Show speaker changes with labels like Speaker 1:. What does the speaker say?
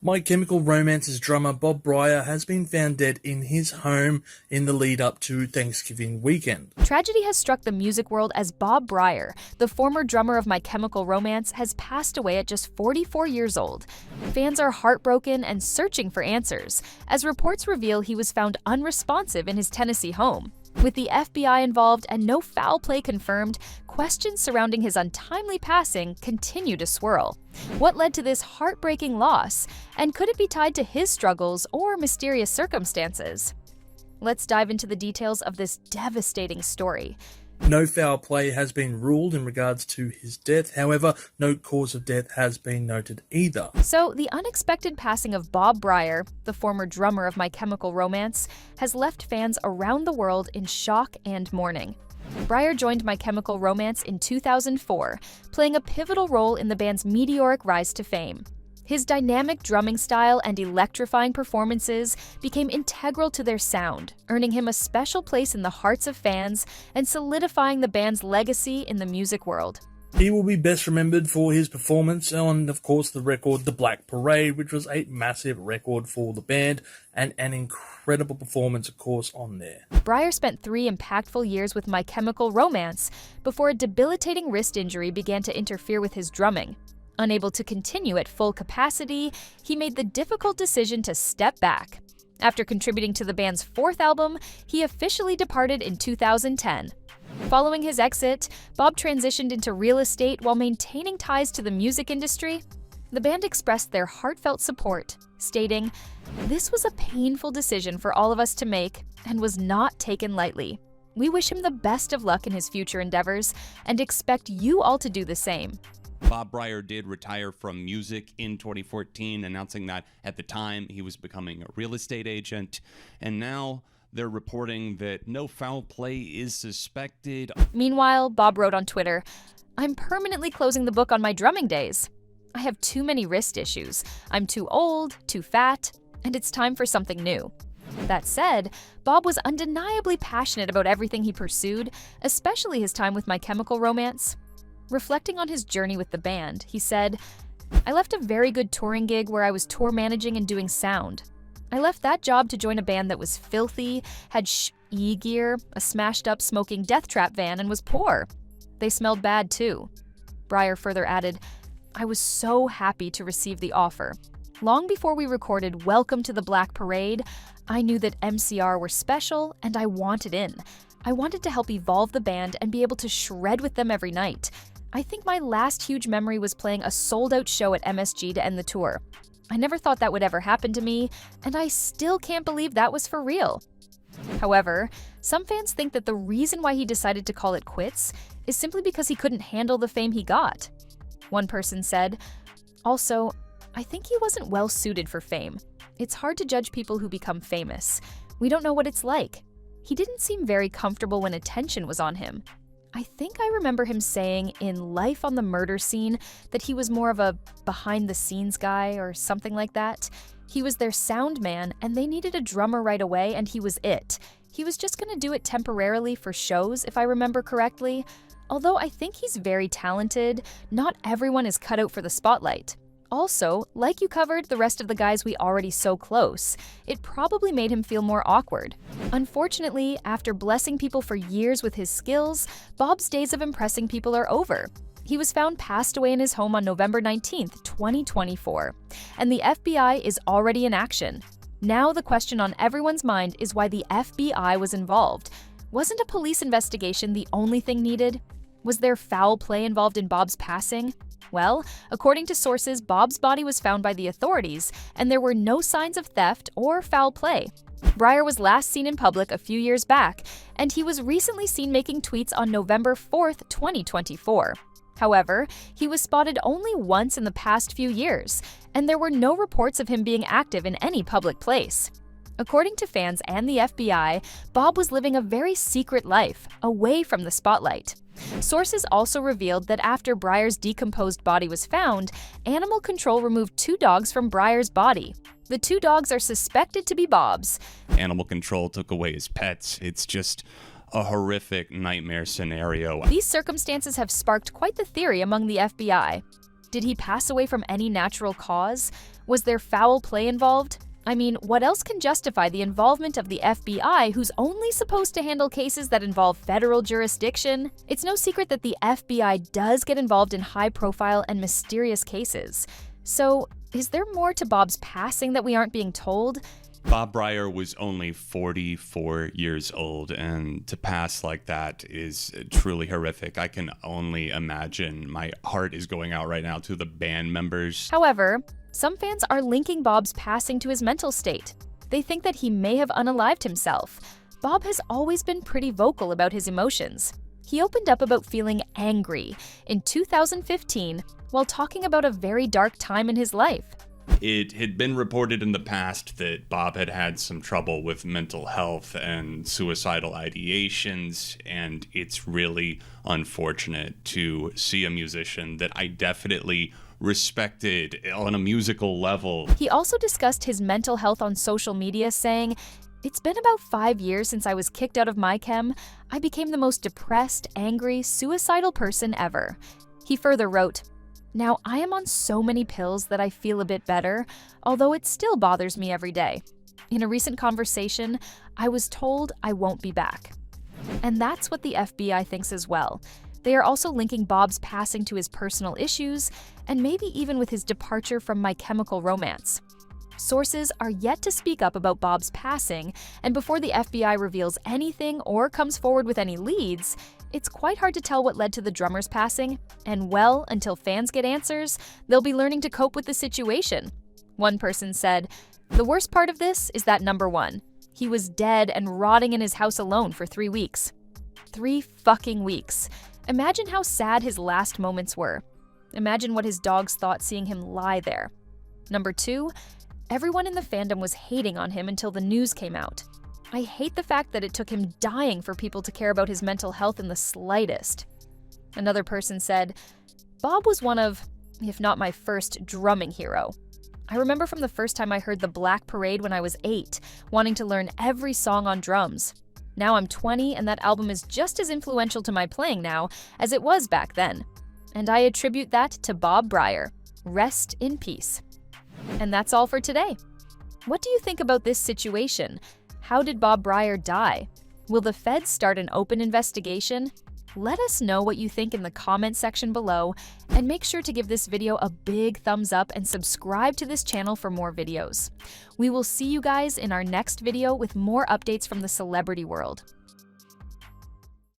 Speaker 1: My Chemical Romance's drummer Bob Bryar has been found dead in his home in the lead up to Thanksgiving weekend.
Speaker 2: Tragedy has struck the music world as Bob Bryar, the former drummer of My Chemical Romance, has passed away at just 44 years old. Fans are heartbroken and searching for answers, as reports reveal he was found unresponsive in his Tennessee home. With the FBI involved and no foul play confirmed, questions surrounding his untimely passing continue to swirl. What led to this heartbreaking loss? And could it be tied to his struggles or mysterious circumstances? Let's dive into the details of this devastating story.
Speaker 1: No foul play has been ruled in regards to his death. However, no cause of death has been noted either.
Speaker 2: So, the unexpected passing of Bob Bryar, the former drummer of My Chemical Romance, has left fans around the world in shock and mourning. Bryar joined My Chemical Romance in 2004, playing a pivotal role in the band's meteoric rise to fame. His dynamic drumming style and electrifying performances became integral to their sound, earning him a special place in the hearts of fans and solidifying the band's legacy in the music world.
Speaker 1: He will be best remembered for his performance on, of course, the record The Black Parade, which was a massive record for the band, and an incredible performance, of course, on there.
Speaker 2: Bryar spent 3 impactful years with My Chemical Romance before a debilitating wrist injury began to interfere with his drumming. Unable to continue at full capacity, he made the difficult decision to step back. After contributing to the band's 4th album, he officially departed in 2010. Following his exit, Bob transitioned into real estate while maintaining ties to the music industry. The band expressed their heartfelt support, stating, "This was a painful decision for all of us to make and was not taken lightly. We wish him the best of luck in his future endeavors and expect you all to do the same."
Speaker 3: Bob Bryar did retire from music in 2014, announcing that at the time he was becoming a real estate agent. And now they're reporting that no foul play is suspected.
Speaker 2: Meanwhile, Bob wrote on Twitter, "I'm permanently closing the book on my drumming days. I have too many wrist issues. I'm too old, too fat, and it's time for something new." That said, Bob was undeniably passionate about everything he pursued, especially his time with My Chemical Romance. Reflecting on his journey with the band, he said, "I left a very good touring gig where I was tour managing and doing sound. I left that job to join a band that was filthy, had gear, a smashed-up smoking death trap van, and was poor. They smelled bad too." Bryar further added, "I was so happy to receive the offer. Long before we recorded Welcome to the Black Parade, I knew that MCR were special and I wanted in. I wanted to help evolve the band and be able to shred with them every night. I think my last huge memory was playing a sold-out show at MSG to end the tour. I never thought that would ever happen to me, and I still can't believe that was for real." However, some fans think that the reason why he decided to call it quits is simply because he couldn't handle the fame he got. One person said, "Also, I think he wasn't well suited for fame. It's hard to judge people who become famous. We don't know what it's like. He didn't seem very comfortable when attention was on him. I think I remember him saying in Life on the Murder Scene that he was more of a behind-the-scenes guy or something like that. He was their sound man, and they needed a drummer right away, and he was it. He was just gonna do it temporarily for shows, if I remember correctly. Although I think he's very talented, not everyone is cut out for the spotlight. Also, like you covered the rest of the guys we already so close, it probably made him feel more awkward. Unfortunately, after blessing people for years with his skills, Bob's days of impressing people are over. He was found passed away in his home on November 19th, 2024, and the FBI is already in action. Now the question on everyone's mind is why the FBI was involved. Wasn't a police investigation the only thing needed? Was there foul play involved in Bob's passing? Well, according to sources, Bob's body was found by the authorities, and there were no signs of theft or foul play. Bryar was last seen in public a few years back, and he was recently seen making tweets on November 4th, 2024. However, he was spotted only once in the past few years, and there were no reports of him being active in any public place. According to fans and the FBI, Bob was living a very secret life, away from the spotlight. Sources also revealed that after Bryar's decomposed body was found, animal control removed 2 dogs from Bryar's body. The 2 dogs are suspected to be Bob's.
Speaker 3: Animal control took away his pets. It's just a horrific nightmare scenario.
Speaker 2: These circumstances have sparked quite the theory among the FBI. Did he pass away from any natural cause? Was there foul play involved? I mean, what else can justify the involvement of the FBI, who's only supposed to handle cases that involve federal jurisdiction? It's no secret that the FBI does get involved in high-profile and mysterious cases. So, is there more to Bob's passing that we aren't being told?
Speaker 3: Bob Bryar was only 44 years old, and to pass like that is truly horrific. I can only imagine. My heart is going out right now to the band members.
Speaker 2: However, some fans are linking Bob's passing to his mental state. They think that he may have unalived himself. Bob has always been pretty vocal about his emotions. He opened up about feeling angry in 2015 while talking about a very dark time in his life.
Speaker 3: It had been reported in the past that Bob had had some trouble with mental health and suicidal ideations, and it's really unfortunate to see a musician that I definitely respected on a musical level.
Speaker 2: He also discussed his mental health on social media, saying, "It's been about 5 years since I was kicked out of my chem. I became the most depressed, angry, suicidal person ever." He further wrote, "Now I am on so many pills that I feel a bit better, although it still bothers me every day. In a recent conversation, I was told I won't be back." And that's what the FBI thinks as well. They are also linking Bob's passing to his personal issues, and maybe even with his departure from My Chemical Romance. Sources are yet to speak up about Bob's passing, and before the FBI reveals anything or comes forward with any leads, it's quite hard to tell what led to the drummer's passing, and well, until fans get answers, they'll be learning to cope with the situation. One person said, "The worst part of this is that number one, he was dead and rotting in his house alone for 3 weeks. 3 fucking weeks. Imagine how sad his last moments were. Imagine what his dogs thought seeing him lie there. Number 2, everyone in the fandom was hating on him until the news came out. I hate the fact that it took him dying for people to care about his mental health in the slightest." Another person said, "Bob was one of, if not my first, drumming hero. I remember from the first time I heard the Black Parade when I was 8, wanting to learn every song on drums. Now I'm 20 and that album is just as influential to my playing now as it was back then. And I attribute that to Bob Bryar. Rest in peace." And that's all for today. What do you think about this situation? How did Bob Bryar die? Will the feds start an open investigation? Let us know what you think in the comment section below, and make sure to give this video a big thumbs up and subscribe to this channel for more videos. We will see you guys in our next video with more updates from the celebrity world.